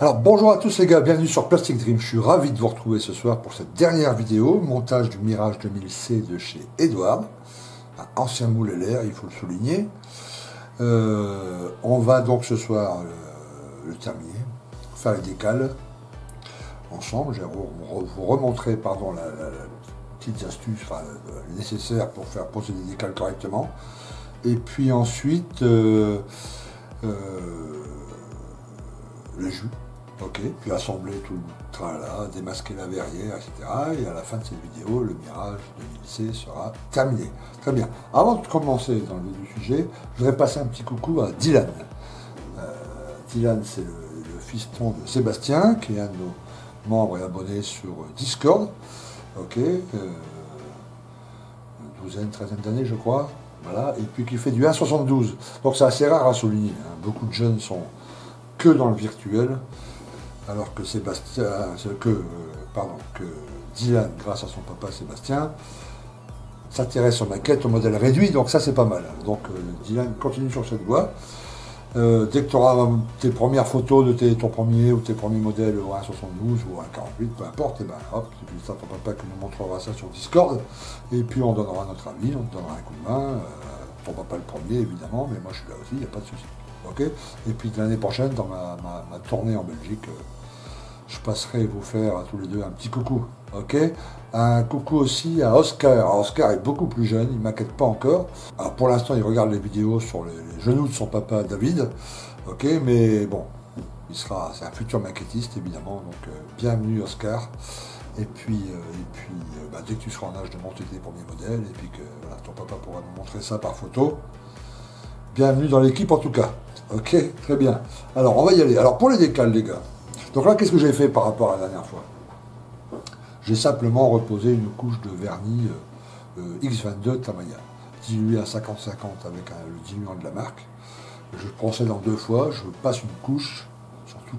Alors bonjour à tous les gars, bienvenue sur Plastic Dream, je suis ravi de vous retrouver ce soir pour cette dernière vidéo, montage du Mirage 2000C de chez Edward, un ancien moule LR, il faut le souligner. On va donc ce soir le terminer, faire les décales ensemble, je vais vous remontrer les petites astuces nécessaires pour faire poser les décales correctement. Et puis ensuite, le jus. Ok, puis assembler tout le tralala, démasquer la verrière, etc. Et à la fin de cette vidéo, le Mirage 2000C sera terminé. Très bien. Avant de commencer dans le vif du sujet, je voudrais passer un petit coucou à Dylan. Dylan, c'est le fiston de Sébastien, qui est un de nos membres et abonnés sur Discord. Ok, une douzaine, treizaine d'années, je crois. Voilà, et puis qui fait du 1,72. Donc c'est assez rare à souligner. Hein. Beaucoup de jeunes sont que dans le virtuel. Alors que Dylan, grâce à son papa Sébastien, s'intéresse aux maquettes, au modèle réduit, donc ça c'est pas mal. Donc Dylan continue sur cette voie. Dès que tu auras tes premières photos de ton premier ou tes premiers modèles au 1,72 ou 1,48, peu importe, et ben hop, c'est ça ton papa qui nous montrera ça sur Discord, et puis on donnera notre avis, on te donnera un coup de main, ton papa le premier évidemment, mais moi je suis là aussi, il n'y a pas de souci. Ok. Et puis l'année prochaine, dans ma tournée en Belgique, je passerai vous faire à tous les deux un petit coucou. Ok. Un coucou aussi à Oscar. Alors, Oscar est beaucoup plus jeune, il ne maquette pas encore. Alors pour l'instant, il regarde les vidéos sur les genoux de son papa David. Ok, mais bon, c'est un futur maquettiste évidemment. Donc bienvenue Oscar. Et puis, dès que tu seras en âge de monter tes premiers modèles, et puis que voilà, ton papa pourra nous montrer ça par photo. Bienvenue dans l'équipe en tout cas. Ok, très bien. Alors on va y aller. Alors pour les décales les gars. Donc là qu'est-ce que j'ai fait par rapport à la dernière fois? J'ai simplement reposé une couche de vernis X22 Tamiya, dilué à 50-50 avec le diluant de la marque. Je procède en deux fois, je passe une couche sur tout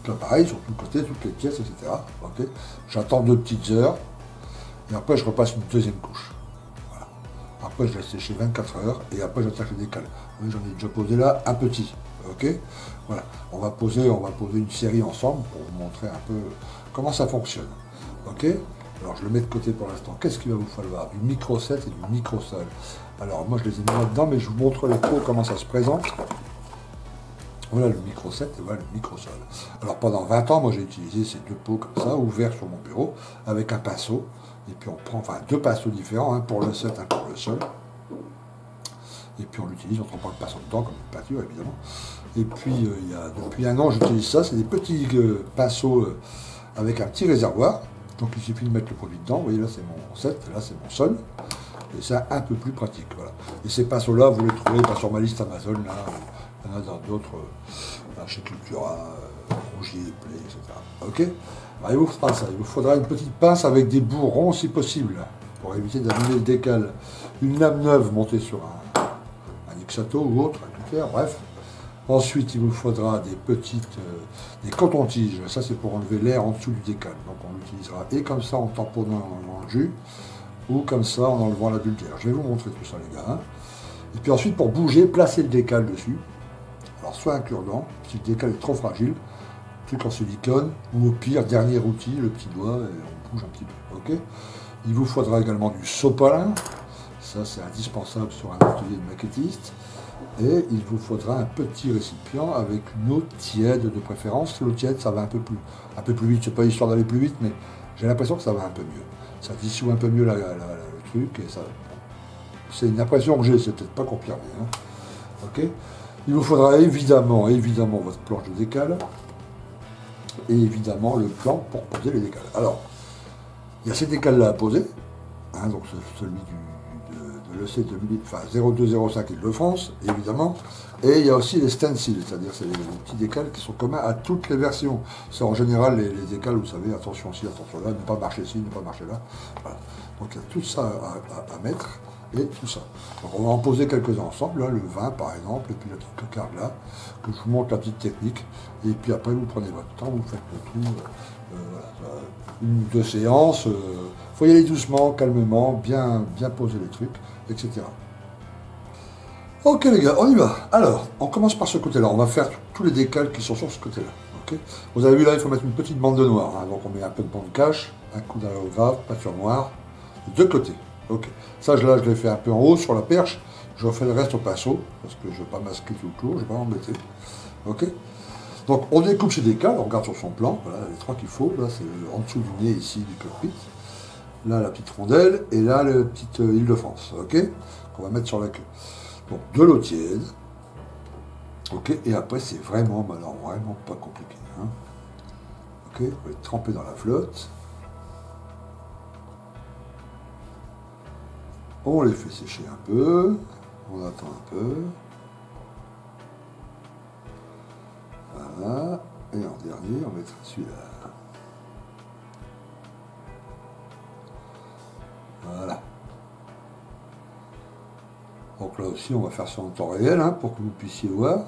l'appareil, sur tout le côté, toutes les pièces, etc. Okay. J'attends 2 petites heures, et après je repasse une deuxième couche. Voilà. Après je laisse sécher 24 heures, et après j'attaque le décal. J'en ai déjà posé là un petit. Ok, voilà. On va poser une série ensemble pour vous montrer un peu comment ça fonctionne. Ok, alors je le mets de côté pour l'instant. Qu'est-ce qu'il va vous falloir? Du micro-set et du micro-sol. Alors moi je les ai mis là-dedans, mais je vous montre les pros comment ça se présente. Voilà le micro-set et voilà le micro-sol. Alors pendant 20 ans, moi j'ai utilisé ces deux pots comme ça, ouverts sur mon bureau, avec un pinceau. Et puis on prend, deux pinceaux différents, un pour le set, un pour le sol. Et puis on l'utilise, on ne prend pas le pinceau dedans, comme une peinture évidemment. Et puis depuis un an j'utilise ça, c'est des petits pinceaux avec un petit réservoir. Donc il suffit de mettre le produit dedans, vous voyez là c'est mon set, là c'est mon sol. Et c'est un peu plus pratique, voilà. Et ces pinceaux-là, vous les trouvez pas sur ma liste Amazon, là, il y en a dans d'autres, chez Cultura, Rougier, Play, etc. Ok. Alors, il vous faudra ça, il vous faudra une petite pince avec des bouts ronds si possible, pour éviter d'abîmer le décal. Une lame neuve montée sur un X-Ato ou autre, un Clicker, bref. Ensuite, il vous faudra des cotons-tiges. Ça, c'est pour enlever l'air en dessous du décal. Donc, on l'utilisera et comme ça en tamponnant dans le jus, ou comme ça en enlevant la bulle d'air. Je vais vous montrer tout ça, les gars. Hein. Et puis ensuite, pour bouger, placer le décal dessus. Alors, soit un cure-dent, si le décal est trop fragile, truc en silicone, ou au pire, dernier outil, le petit doigt, et on bouge un petit peu. Ok. Il vous faudra également du sopalin. Ça, c'est indispensable sur un atelier de maquettiste. Et il vous faudra un petit récipient avec une eau tiède de préférence. L'eau tiède, ça va un peu plus vite. C'est pas histoire d'aller plus vite, mais j'ai l'impression que ça va un peu mieux. Ça dissout un peu mieux le truc. Et ça, c'est une impression que j'ai, c'est peut-être pas confirmé. Hein. Ok. Il vous faudra évidemment votre planche de décal. Et évidemment le plan pour poser les décals. Alors, il y a ces décals-là à poser. Hein, donc celui le C2005 Île-de-France, évidemment, et il y a aussi les stencils, c'est-à-dire c'est les petits décals qui sont communs à toutes les versions. C'est en général les décals, vous savez, attention ci, attention là, ne pas marcher ci, ne pas marcher là. Voilà. Donc il y a tout ça à mettre, et tout ça. Donc on va en poser quelques-uns ensemble, là, le 20 par exemple, et puis la petite cocarde là, que je vous montre la petite technique, et puis après vous prenez votre temps, vous faites le tour, voilà, une ou deux séances, faut y aller doucement, calmement, bien poser les trucs, etc. Ok les gars, on y va. Alors, on commence par ce côté-là. On va faire tous les décals qui sont sur ce côté-là. Ok. Vous avez vu là, il faut mettre une petite bande de noir. Hein. Donc on met un peu de bande cache, un coup d'aérographe, peinture noire, de côté. Ok. Ça, là, je l'ai fait un peu en haut sur la perche. Je refais le reste au pinceau, parce que je ne vais pas masquer tout le tour, je ne vais pas m'embêter. Ok. Donc on découpe chez Décal, on regarde sur son plan, voilà les trois qu'il faut. Là, c'est en dessous du nez ici du cockpit. Là, la petite rondelle, et là, la petite Île-de-France. Ok. Qu'on va mettre sur la queue. Donc de l'eau tiède. Ok, et après c'est vraiment, alors vraiment pas compliqué. Hein. Ok, on va être trempé dans la flotte. On les fait sécher un peu. On attend un peu. Voilà. Et en dernier, on mettra celui-là. Voilà. Donc là aussi, on va faire ça en temps réel hein, pour que vous puissiez voir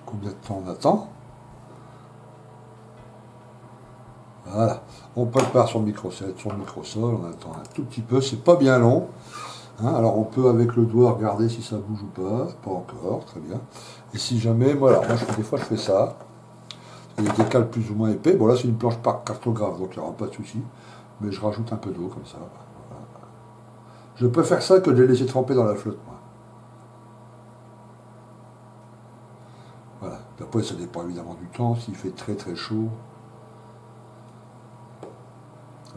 combien de temps on attend. Voilà. On prépare son micro-sol, on attend un tout petit peu, c'est pas bien long. Hein, alors on peut avec le doigt regarder si ça bouge ou pas encore, très bien. Et si jamais, moi, alors, moi des fois je fais ça, il y a des cales plus ou moins épais. Bon là c'est une planche par cartographe, donc il n'y aura pas de souci. Mais je rajoute un peu d'eau comme ça. Voilà. Je peux faire ça que de les laisser tremper dans la flotte, moi. Voilà. Puis après ça dépend évidemment du temps, s'il fait très très chaud.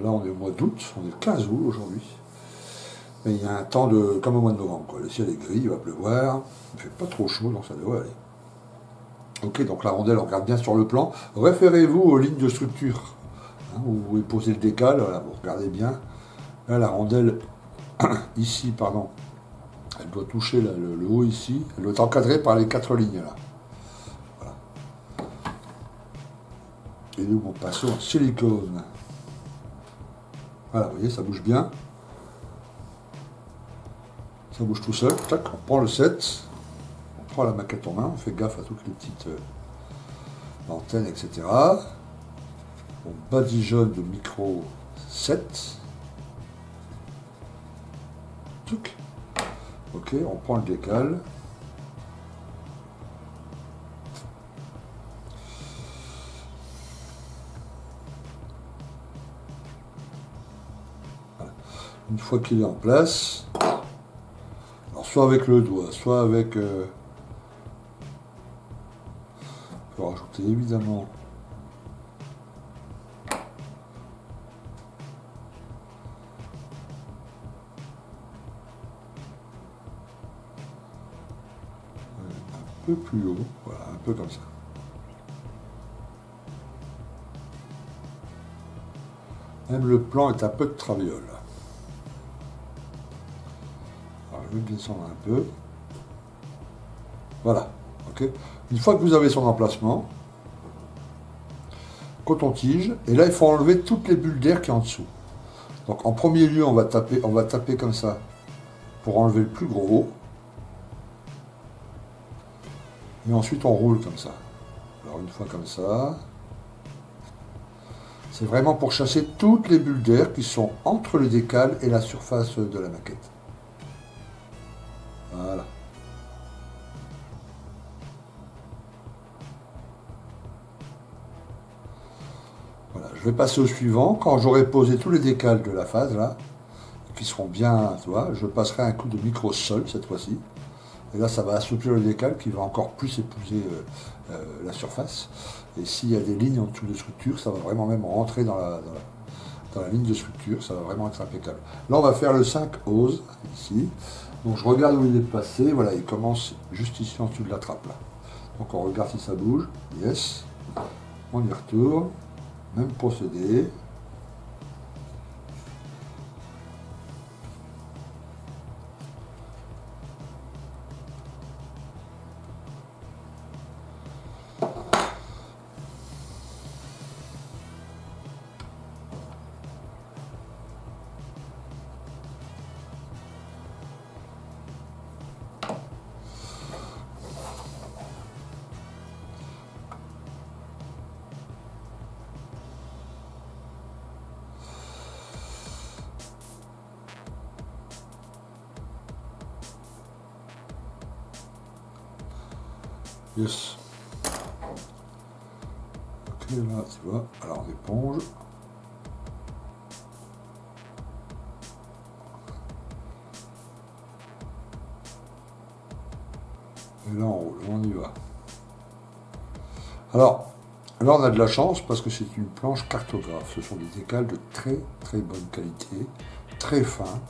Là on est au mois d'août, on est le 15 août aujourd'hui. Mais il y a un temps de. Comme au mois de novembre, quoi. Le ciel est gris, il va pleuvoir, il ne fait pas trop chaud, donc ça devrait aller. Ok, donc la rondelle, on regarde bien sur le plan. Référez-vous aux lignes de structure. Hein, où vous posez le décal, voilà, vous regardez bien. Là, la rondelle, ici, pardon, elle doit toucher là, le haut ici. Elle doit être encadrée par les 4 lignes là. Voilà. Et nous, on passe en silicone. Voilà, vous voyez, ça bouge bien. Ça bouge tout seul. Tac, on prend le set. On prend la maquette en main. On fait gaffe à toutes les petites antennes, etc. On badigeonne de micro 7. Touc. Ok, on prend le décal. Voilà. Une fois qu'il est en place, alors soit avec le doigt, soit avec... on peut rajouter évidemment un peu plus haut, voilà, un peu comme ça. Même le plan est un peu de traviole. Alors, je vais descendre un peu. Voilà, ok. Une fois que vous avez son emplacement, coton-tige, et là il faut enlever toutes les bulles d'air qui est en dessous. Donc en premier lieu, on va taper comme ça pour enlever le plus gros. Et ensuite on roule comme ça. Alors une fois comme ça. C'est vraiment pour chasser toutes les bulles d'air qui sont entre le décal et la surface de la maquette. Voilà. Voilà, je vais passer au suivant. Quand j'aurai posé tous les décals de la phase là, qui seront bien, tu vois, je passerai un coup de micro-sol cette fois-ci. Et là, ça va assouplir le décal qui va encore plus épouser la surface. Et s'il y a des lignes en dessous de structure, ça va vraiment même rentrer dans la ligne de structure. Ça va vraiment être impeccable. Là, on va faire le 5 ose, ici. Donc, je regarde où il est passé. Voilà, il commence juste ici en dessous de la trappe. Là. Donc, on regarde si ça bouge. Yes. On y retourne. Même procédé. Yes. Ok, là, tu vois. Alors, on éponge. Et là, on roule, on y va. Alors, là, on a de la chance parce que c'est une planche cartographe. Ce sont des décals de très très bonne qualité, très fins.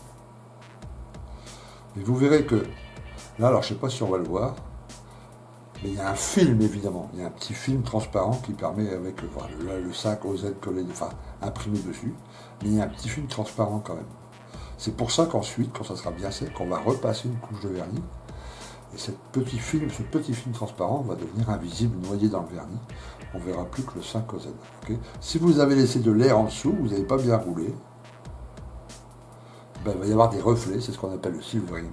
Et vous verrez que, là, alors je ne sais pas si on va le voir, mais il y a un film évidemment. Il y a un petit film transparent qui permet avec voilà, là, le 5 OZ collé, enfin imprimé dessus. Mais il y a un petit film transparent quand même. C'est pour ça qu'ensuite, quand ça sera bien sec, on va repasser une couche de vernis. Et ce petit film transparent va devenir invisible, noyé dans le vernis. On ne verra plus que le 5 OZ. Okay, si vous avez laissé de l'air en dessous, vous n'avez pas bien roulé, ben, il va y avoir des reflets, c'est ce qu'on appelle le silvering.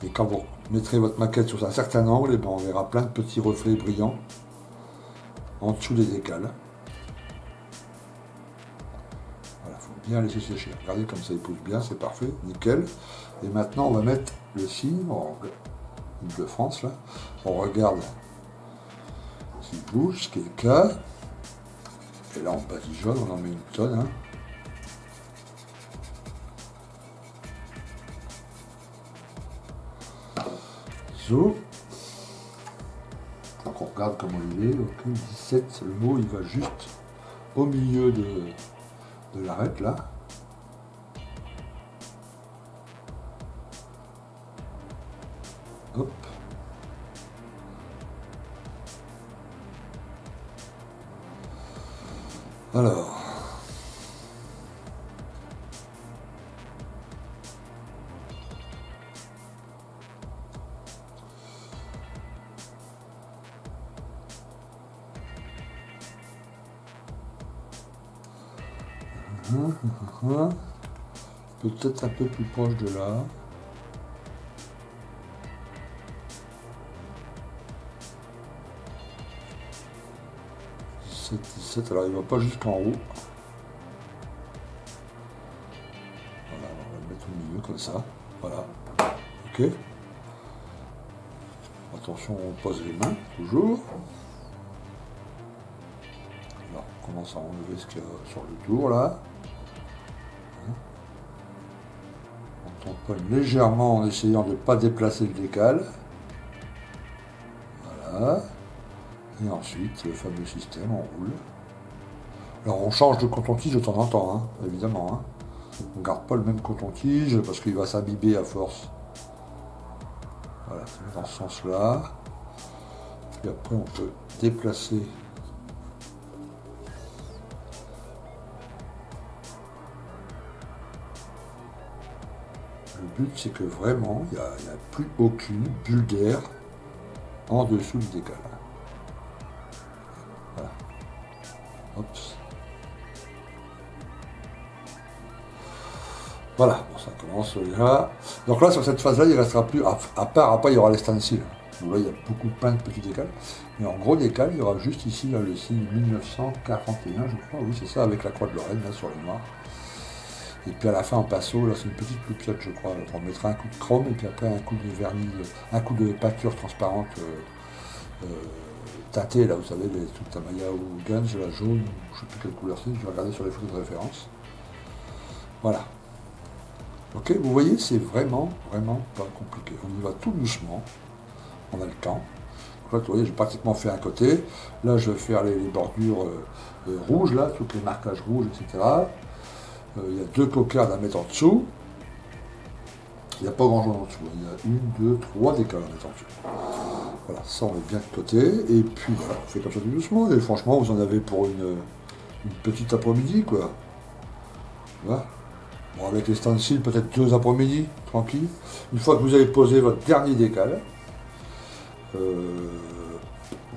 Et quand vous mettrez votre maquette sur un certain angle, ben, on verra plein de petits reflets brillants en dessous des décals. Voilà, il faut bien laisser sécher. Regardez comme ça épouse bien, c'est parfait, nickel. Et maintenant on va mettre le signe, de France là, on regarde s'il bouge, ce qui est le cas. Et là on badigeonne, on en met une tonne. Hein. Zo. Donc on regarde comment il est, ok, 17, le mot il va juste au milieu de l'arête là. Hop. Alors. Peut-être un peu plus proche de là. 17, alors il ne va pas jusqu'en haut. Voilà, on va le mettre au milieu comme ça. Voilà. Ok. Attention, on pose les mains, toujours. Alors, on commence à enlever ce qu'il y a sur le tour là. On tamponne légèrement en essayant de ne pas déplacer le décal. Voilà. Et ensuite, le fameux système, on roule. Alors on change de coton-tige de temps en temps, hein, évidemment. Hein. On ne garde pas le même coton-tige parce qu'il va s'imbiber à force. Voilà, dans ce sens-là. Puis après, on peut déplacer. Le but, c'est que vraiment, il n'y a plus aucune bulle d'air en dessous du décal. Voilà. Hop. Voilà, bon, ça commence là. Donc là, sur cette phase-là, il ne restera plus, à part, après, il y aura les stencils. Donc là, il y a plein de petits décals. Mais en gros décal, il y aura juste ici là, le signe 1941, je crois. Oui, c'est ça, avec la croix de Lorraine, là, sur le noir. Et puis à la fin, en pinceau, là, c'est une petite loupiote, je crois. On mettra un coup de chrome, et puis après, un coup de vernis, un coup de peinture transparente teintée, là, vous savez, les trucs Tamaya ou Guns, la jaune, je ne sais plus quelle couleur c'est, je vais regarder sur les photos de référence. Voilà. Ok, vous voyez, c'est vraiment pas compliqué. On y va tout doucement. On a le temps. Donc là, vous voyez, j'ai pratiquement fait un côté. Là, je vais faire les bordures rouges, là, tous les marquages rouges, etc. Il y a 2 cocardes à mettre en dessous. Il n'y a pas grand chose en dessous. Il y a 1, 2, 3 décals à mettre en dessous. Voilà, ça, on met bien de côté. Et puis, voilà, on fait comme ça tout doucement. Et franchement, vous en avez pour une petite après-midi, quoi. Voilà. Bon, avec les stencils, peut-être 2 après-midi, tranquille. Une fois que vous avez posé votre dernier décal, vous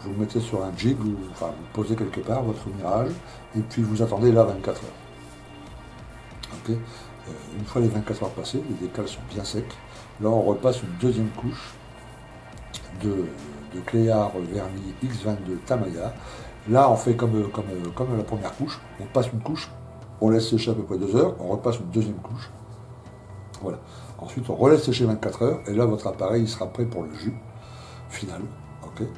le mettez sur un jig, ou enfin vous posez quelque part votre mirage, et puis vous attendez là 24 heures. Okay. Une fois les 24 heures passées, les décals sont bien secs. Là, on repasse une deuxième couche de Cléar vernis X22 Tamaya. Là, on fait comme la première couche. On passe une couche. On laisse sécher à peu près 2 heures, on repasse une deuxième couche. Voilà. Ensuite, on relaisse sécher 24 heures, et là, votre appareil il sera prêt pour le jus final. Okay.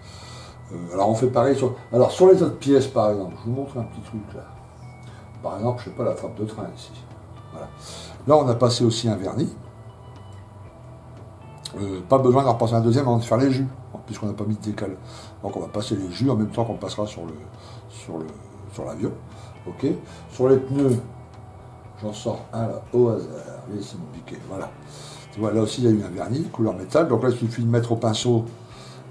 Alors on fait pareil alors sur les autres pièces par exemple, je vous montre un petit truc là. Par exemple, je sais pas, la trappe de train ici. Voilà. Là on a passé aussi un vernis. Pas besoin d'en repasser un deuxième avant de faire les jus, puisqu'on n'a pas mis de décal. Donc on va passer les jus en même temps qu'on passera sur l'avion. Ok. Sur les pneus, j'en sors un là au hasard. Et c'est mon piquet. Voilà. Tu vois, là aussi il y a eu un vernis, couleur métal. Donc là il suffit de mettre au pinceau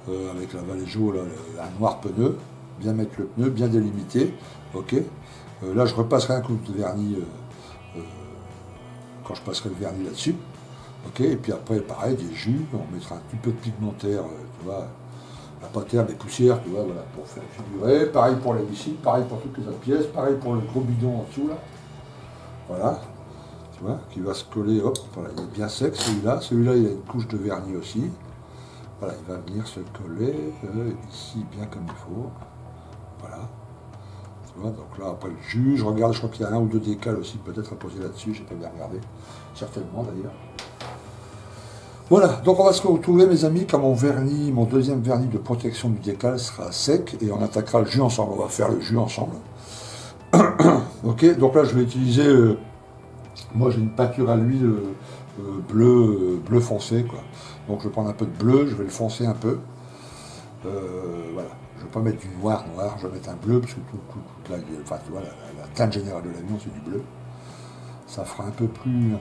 avec la Vallejo, là, un noir pneu, bien mettre le pneu, bien délimité. Ok. Là je repasserai un coup de vernis quand je passerai le vernis là-dessus. Ok, et puis après, pareil, des jus, on mettra un petit peu de pigmentaire, tu vois, pas terre, des poussières, tu vois, voilà, pour faire figurer. Pareil pour les missiles, pareil pour toutes les autres pièces, pareil pour le gros bidon en dessous, là. Voilà, tu vois, qui va se coller, hop, voilà, il est bien sec celui-là. Celui-là, il a une couche de vernis aussi. Voilà, il va venir se coller ici bien comme il faut. Voilà. Tu vois, donc là, après le jus, je regarde, je crois qu'il y a un ou deux décals aussi, peut-être à poser là-dessus, j'ai pas bien regardé. Certainement d'ailleurs. Voilà, donc on va se retrouver mes amis quand mon vernis, mon deuxième vernis de protection du décal sera sec et on attaquera le jus ensemble. On va faire le jus ensemble. Ok, donc là je vais utiliser, moi j'ai une peinture à l'huile bleu foncé quoi. Donc je vais prendre un peu de bleu, je vais le foncer un peu. Voilà, je ne vais pas mettre du noir, je vais mettre un bleu parce que toute enfin, tu vois, la teinte générale de l'avion c'est du bleu. Ça fera un peu plus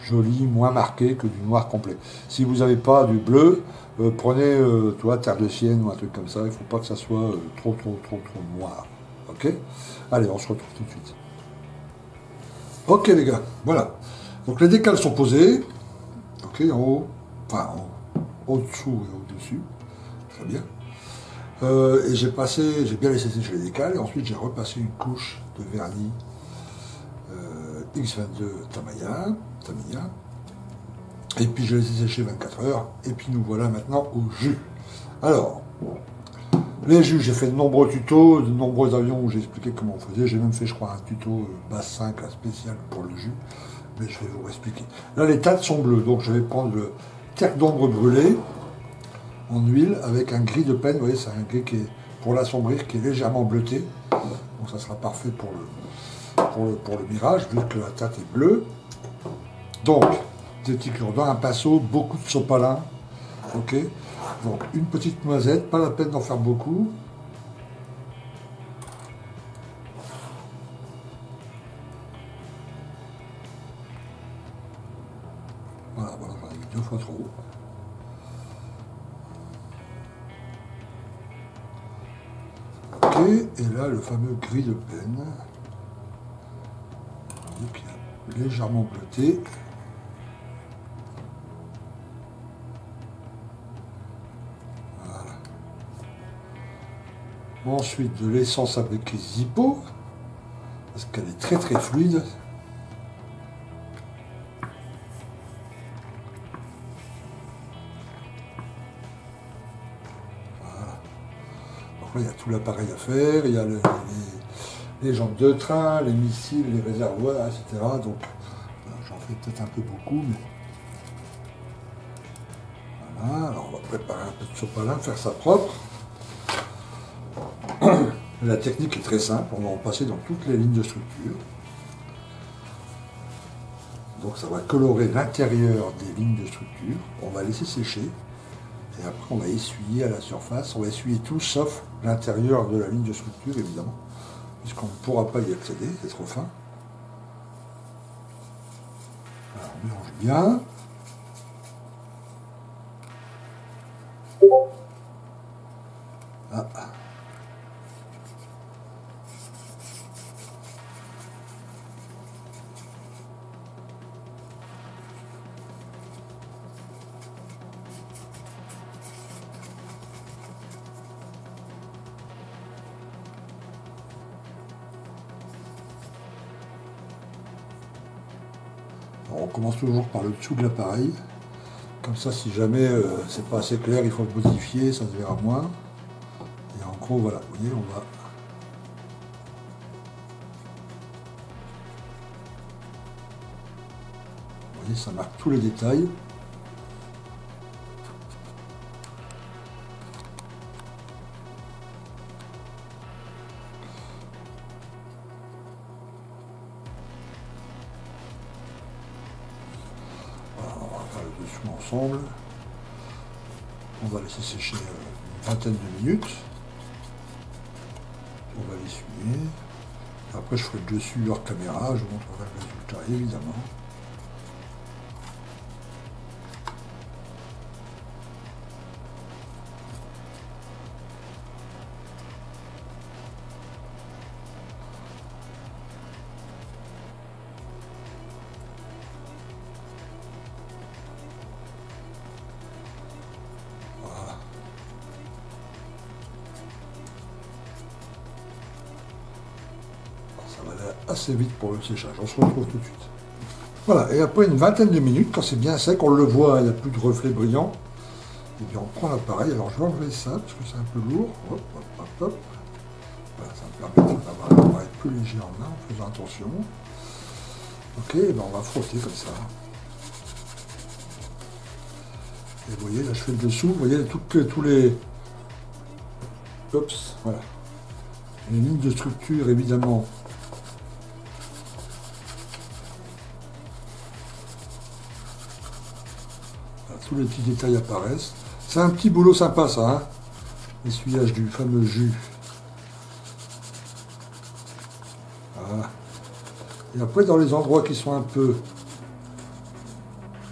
joli, moins marqué que du noir complet. Si vous n'avez pas du bleu, prenez tu vois, terre de sienne ou un truc comme ça, il ne faut pas que ça soit trop noir. Ok. Allez, on se retrouve tout de suite. Ok les gars, voilà. Donc les décals sont posés. Ok, en haut, enfin au-dessous et au-dessus. Très bien. Et j'ai bien laissé sécher les décals, et ensuite j'ai repassé une couche de vernis X22 Tamiya, et puis je les ai séchés 24 heures, et puis nous voilà maintenant au jus. Alors, les jus, j'ai fait de nombreux tutos, de nombreux avions où j'ai expliqué comment on faisait, j'ai même fait je crois un tuto base 5 spécial pour le jus, mais je vais vous expliquer. Là les teintes sont bleues, donc je vais prendre le terre d'ombre brûlée en huile avec un gris de peine, vous voyez c'est un gris qui est pour l'assombrir, qui est légèrement bleuté, donc ça sera parfait pour le mirage, vu que la teinte est bleue. Donc, des petits cure-dents, un pinceau, beaucoup de sopalin. Ok. Donc, une petite noisette, pas la peine d'en faire beaucoup. Voilà, j'en ai mis 2 fois trop. Ok, et là, le fameux gris de peine. Qui est légèrement bleuté. Voilà. Ensuite de l'essence avec Zippo, parce qu'elle est très fluide. Voilà. Donc là il y a tout l'appareil à faire, il y a les jantes de train, les missiles, les réservoirs, etc. Donc j'en fais peut-être un peu beaucoup, mais voilà. Alors on va préparer un peu de sopalin, faire ça propre. La technique est très simple, on va en passer dans toutes les lignes de structure. Donc ça va colorer l'intérieur des lignes de structure. On va laisser sécher. Et après on va essuyer à la surface. On va essuyer tout sauf l'intérieur de la ligne de structure évidemment. Puisqu'on ne pourra pas y accéder, c'est trop fin. Alors on mélange bien. Ah. Alors, on commence toujours par le dessous de l'appareil. Comme ça, si jamais c'est pas assez clair, il faut le modifier, ça se verra moins. Et en gros, voilà, vous voyez, on va... Vous voyez, ça marque tous les détails. dessous ensemble. On va laisser sécher une vingtaine de minutes. On va l'essuyer. Après, je ferai le dessus hors caméra, je vous montrerai le résultat évidemment. Ça va aller assez vite pour le séchage. On se retrouve tout de suite. Voilà, et après une vingtaine de minutes, quand c'est bien sec, on le voit, il n'y a plus de reflets brillants. Et bien on prend l'appareil. Alors je vais enlever ça parce que c'est un peu lourd. Hop, hop, hop, hop. Voilà, ça me permet d'avoir un appareil plus léger en main en faisant attention. Ok, et ben on va frotter comme ça. Et vous voyez, là je fais le dessous, vous voyez tous les... Oups, voilà. Les lignes de structure évidemment. Voilà, tous les petits détails apparaissent. C'est un petit boulot sympa ça, hein, l'essuyage du fameux jus. Voilà. Et après dans les endroits qui sont un peu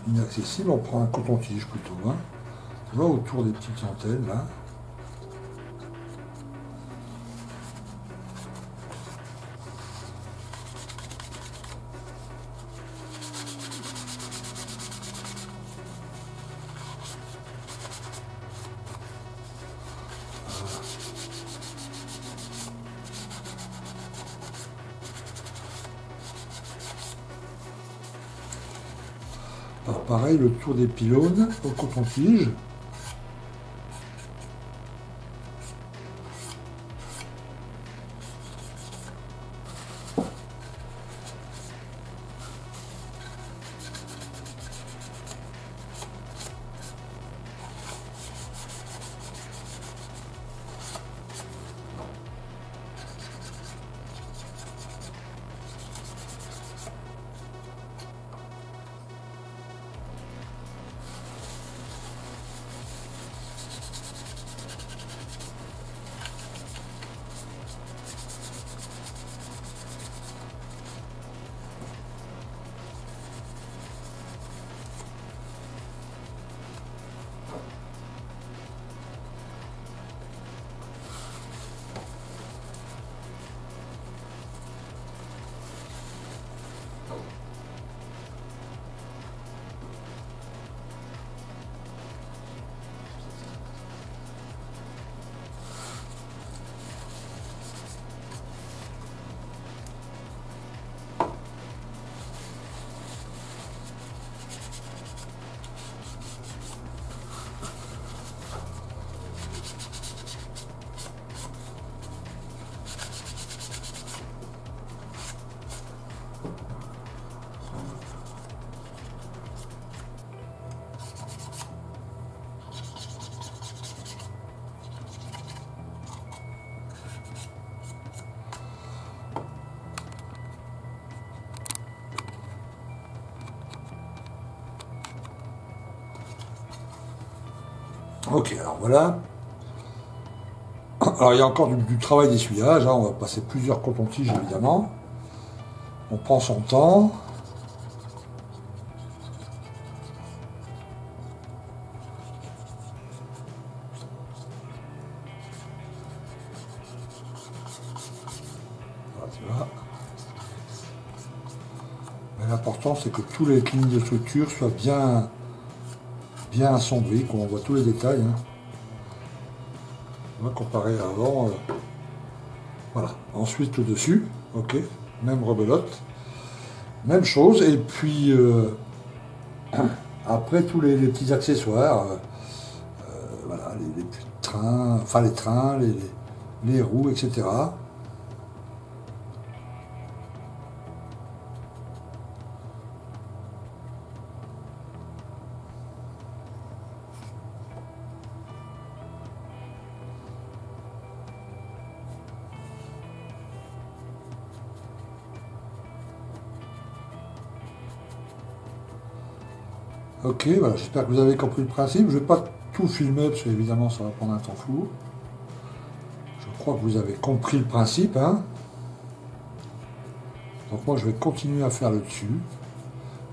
inaccessibles, on prend un coton-tige plutôt, hein. Tu vois, autour des petites antennes là. Alors pareil, le tour des pylônes au coton-tige. Ok, alors voilà. Alors il y a encore du travail d'essuyage, hein. On va passer plusieurs cotons-tiges évidemment. On prend son temps. Voilà, tu vois. Mais l'important c'est que tous les lignes de structure soient bien assombries, qu'on voit tous les détails, hein. On va comparer à avant. Voilà. Ensuite le dessus, ok, même rebelote, même chose, et puis après tous les petits accessoires, voilà, les trains, enfin les trains, les roues, etc. Ok, voilà, j'espère que vous avez compris le principe. Je ne vais pas tout filmer parce qu'évidemment ça va prendre un temps fou. Je crois que vous avez compris le principe, hein. Donc moi je vais continuer à faire le dessus.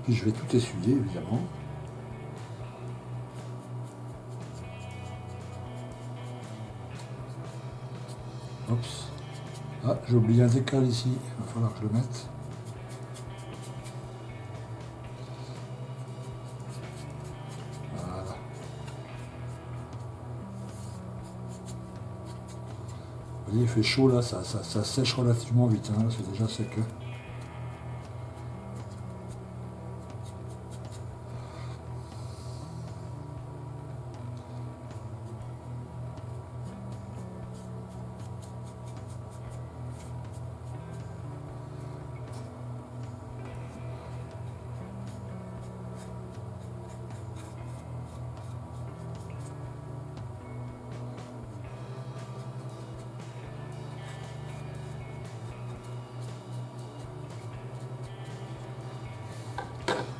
Puis je vais tout essuyer évidemment. Oups. Ah, j'ai oublié un décal ici. Il va falloir que je le mette. Voilà. Vous voyez, il fait chaud là, ça sèche relativement vite, hein. C'est déjà sec.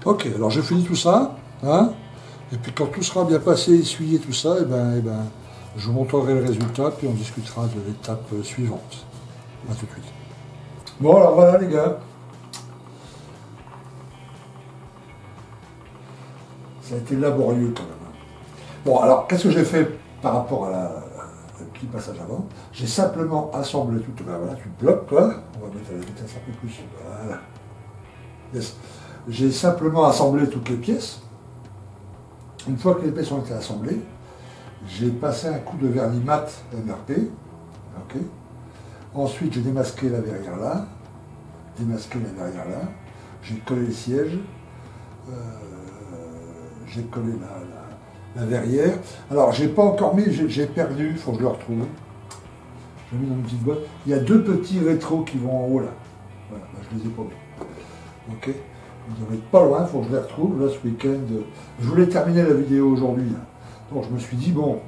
Ok, alors je finis tout ça, hein, et puis quand tout sera bien passé, essuyé tout ça, je vous montrerai le résultat, puis on discutera de l'étape suivante. A tout de suite. Bon, alors voilà les gars. Ça a été laborieux quand même. Bon, alors qu'est-ce que j'ai fait par rapport à le petit passage avant? J'ai simplement assemblé tout, ben voilà, tu bloques toi, on va mettre la vitesse un peu plus, voilà. Yes. J'ai simplement assemblé toutes les pièces. Une fois que les pièces ont été assemblées, j'ai passé un coup de vernis mat MRP. Okay. Ensuite, j'ai démasqué la verrière là. J'ai collé le siège. J'ai collé la verrière. Alors, j'ai pas encore mis, j'ai perdu, il faut que je le retrouve. J'ai mis dans une petite boîte. Il y a deux petits rétros qui vont en haut là. Voilà, ben, je les ai pas mis. Ok. Ils doivent être pas loin, il faut que je les retrouve. Là, ce week-end, je voulais terminer la vidéo aujourd'hui. Donc, je me suis dit, bon,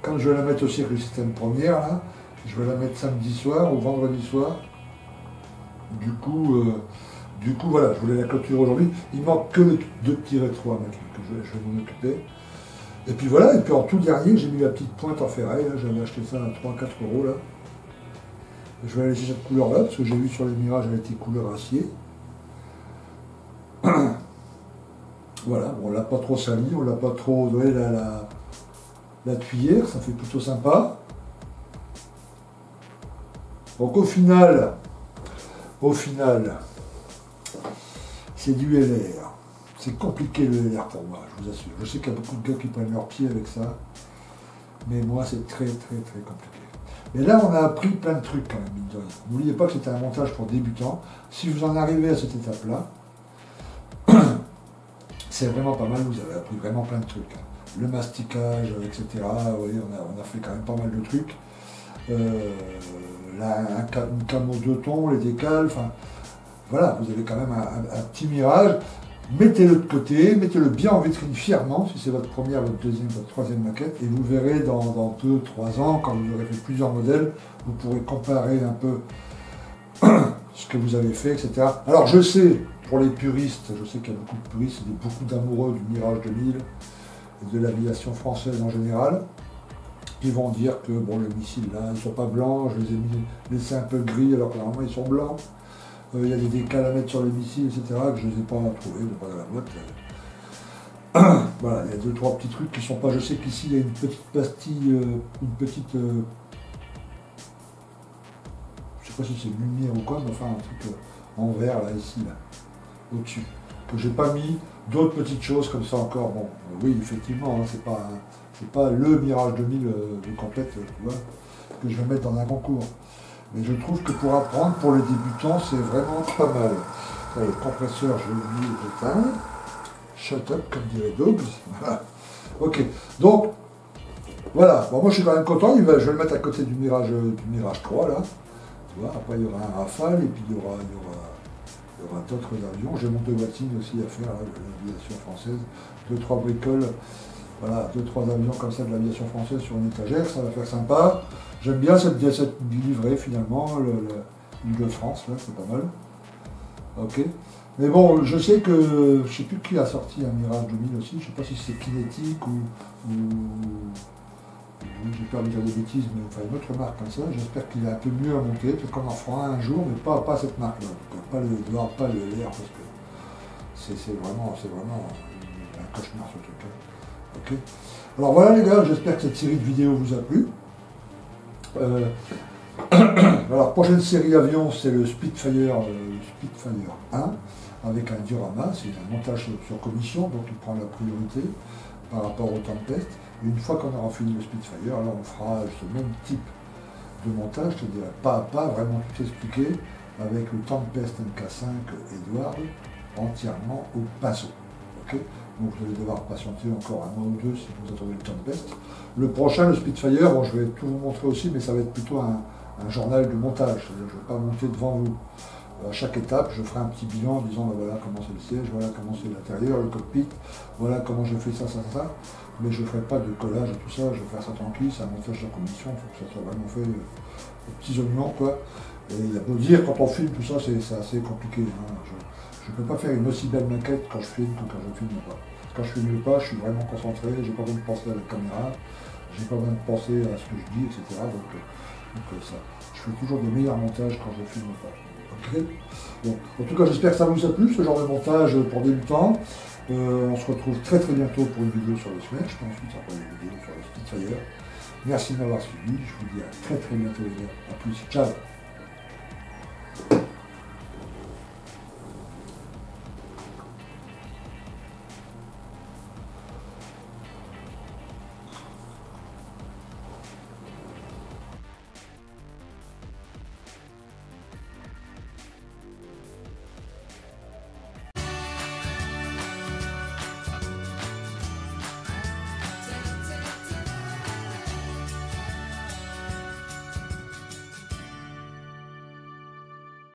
quand je vais la mettre aussi avec le système première, là, je vais la mettre samedi soir ou vendredi soir. Du coup, voilà, je voulais la clôturer aujourd'hui. Il manque que les deux petits rétros à mettre, que je vais m'en occuper. Et puis voilà, et puis en tout dernier, j'ai mis la petite pointe en ferraille. J'avais acheté ça à 3-4 euros. Là. Je vais aller laisser cette couleur-là, parce que j'ai vu sur les mirages, elle était couleur acier. Voilà, bon, on l'a pas trop sali, on l'a pas trop donné la tuyère, ça fait plutôt sympa. Donc au final, c'est du LR. C'est compliqué le LR pour moi, je vous assure. Je sais qu'il y a beaucoup de gars qui prennent leur pied avec ça, mais moi c'est très compliqué. Mais là on a appris plein de trucs quand même, mine de rien. N'oubliez pas que c'était un montage pour débutants. Si vous en arrivez à cette étape-là, c'est vraiment pas mal, vous avez appris vraiment plein de trucs. Le masticage, etc. Vous voyez, on a fait quand même pas mal de trucs. Une cam aux deux tons, les décals, enfin voilà, vous avez quand même un petit mirage. Mettez-le de côté, mettez-le bien en vitrine fièrement, si c'est votre première, votre deuxième, votre troisième maquette, et vous verrez dans 2-3 ans, quand vous aurez fait plusieurs modèles, vous pourrez comparer un peu ce que vous avez fait, etc. Alors je sais, pour les puristes, je sais qu'il y a beaucoup de puristes et beaucoup d'amoureux du Mirage 2000 et de l'aviation française en général, qui vont dire que bon, les missiles là, ils ne sont pas blancs, je les ai laissés un peu gris alors que normalement ils sont blancs. Il y a des décals à mettre sur les missiles, etc., que je ne les ai pas trouvés, je n'ai pas dans la boîte. Voilà, il y a 2-3 petits trucs qui ne sont pas. Je sais qu'ici il y a une petite pastille, une petite. Je ne sais pas si c'est une lumière ou quoi, mais enfin un truc en vert là, ici, là, au-dessus. Que j'ai pas mis d'autres petites choses comme ça encore. Bon, oui, effectivement, hein, c'est pas le Mirage 2000 de complète, tu vois, que je vais mettre dans un concours. Mais je trouve que pour apprendre, pour les débutants, c'est vraiment pas mal. Allez, le compresseur, je vais oublier d'éteindre. Shut up, comme dirait Dogs. Voilà. Ok, donc, voilà. Bon, moi, je suis quand même content. Je vais le mettre à côté du Mirage 3, là. Tu vois, après, il y aura un Rafale, et puis il y aura d'autres avions. J'ai mon devoitine aussi à faire, là, de l'aviation française. 2-3 bricoles. Voilà, 2-3 avions comme ça de l'aviation française sur une étagère, ça va faire sympa. J'aime bien cette livrée finalement, l'île de France, là, c'est pas mal. Ok. Mais bon, je sais que, je sais plus qui a sorti un Mirage 2000 aussi, je sais pas si c'est Kinetic ou j'ai peur de dire des bêtises, mais enfin une autre marque comme ça, j'espère qu'il est un peu mieux à monter, peut-être qu'on en fera un jour, mais pas cette marque-là, pas le Edouard, pas le LR, parce que c'est vraiment un cauchemar ce truc. Hein. Ok. Alors voilà les gars, j'espère que cette série de vidéos vous a plu. Alors prochaine série avion, c'est le Spitfire 1, avec un diorama, c'est un montage sur commission, donc il prend la priorité par rapport au Tempest. Et une fois qu'on aura fini le Spitfire, alors on fera ce même type de montage, c'est-à-dire pas à pas, vraiment tout expliqué, avec le Tempest MK5 Edward entièrement au pinceau. Okay, donc vous allez devoir patienter encore un mois ou deux si vous attendez le Tempest. Le prochain, le Spitfire, bon, je vais tout vous montrer aussi, mais ça va être plutôt un journal de montage, c'est-à-dire que je ne vais pas monter devant vous. À chaque étape, je ferai un petit bilan en disant ben voilà comment c'est le siège, voilà comment c'est l'intérieur, le cockpit, voilà comment j'ai fait ça, ça, ça. Mais je ne ferai pas de collage et tout ça, je vais faire ça tranquille, c'est un montage de commission, il faut que ça soit vraiment fait aux petits oignons, quoi. Et il y a beau dire, quand on filme tout ça, c'est assez compliqué. Hein. Je ne peux pas faire une aussi belle maquette quand je filme que quand je ne filme pas. Quand je filme pas, je suis vraiment concentré, j'ai pas besoin de penser à la caméra, j'ai pas besoin de penser à ce que je dis, etc. Donc ça, je fais toujours des meilleurs montages quand je filme pas. Okay. Bon, en tout cas, j'espère que ça vous a plu, ce genre de montage pour débutants. On se retrouve très très bientôt pour une vidéo sur le Smash, puis ensuite après une vidéo sur le Spitfire. Merci de m'avoir suivi, je vous dis à très très bientôt les gars. A plus, ciao.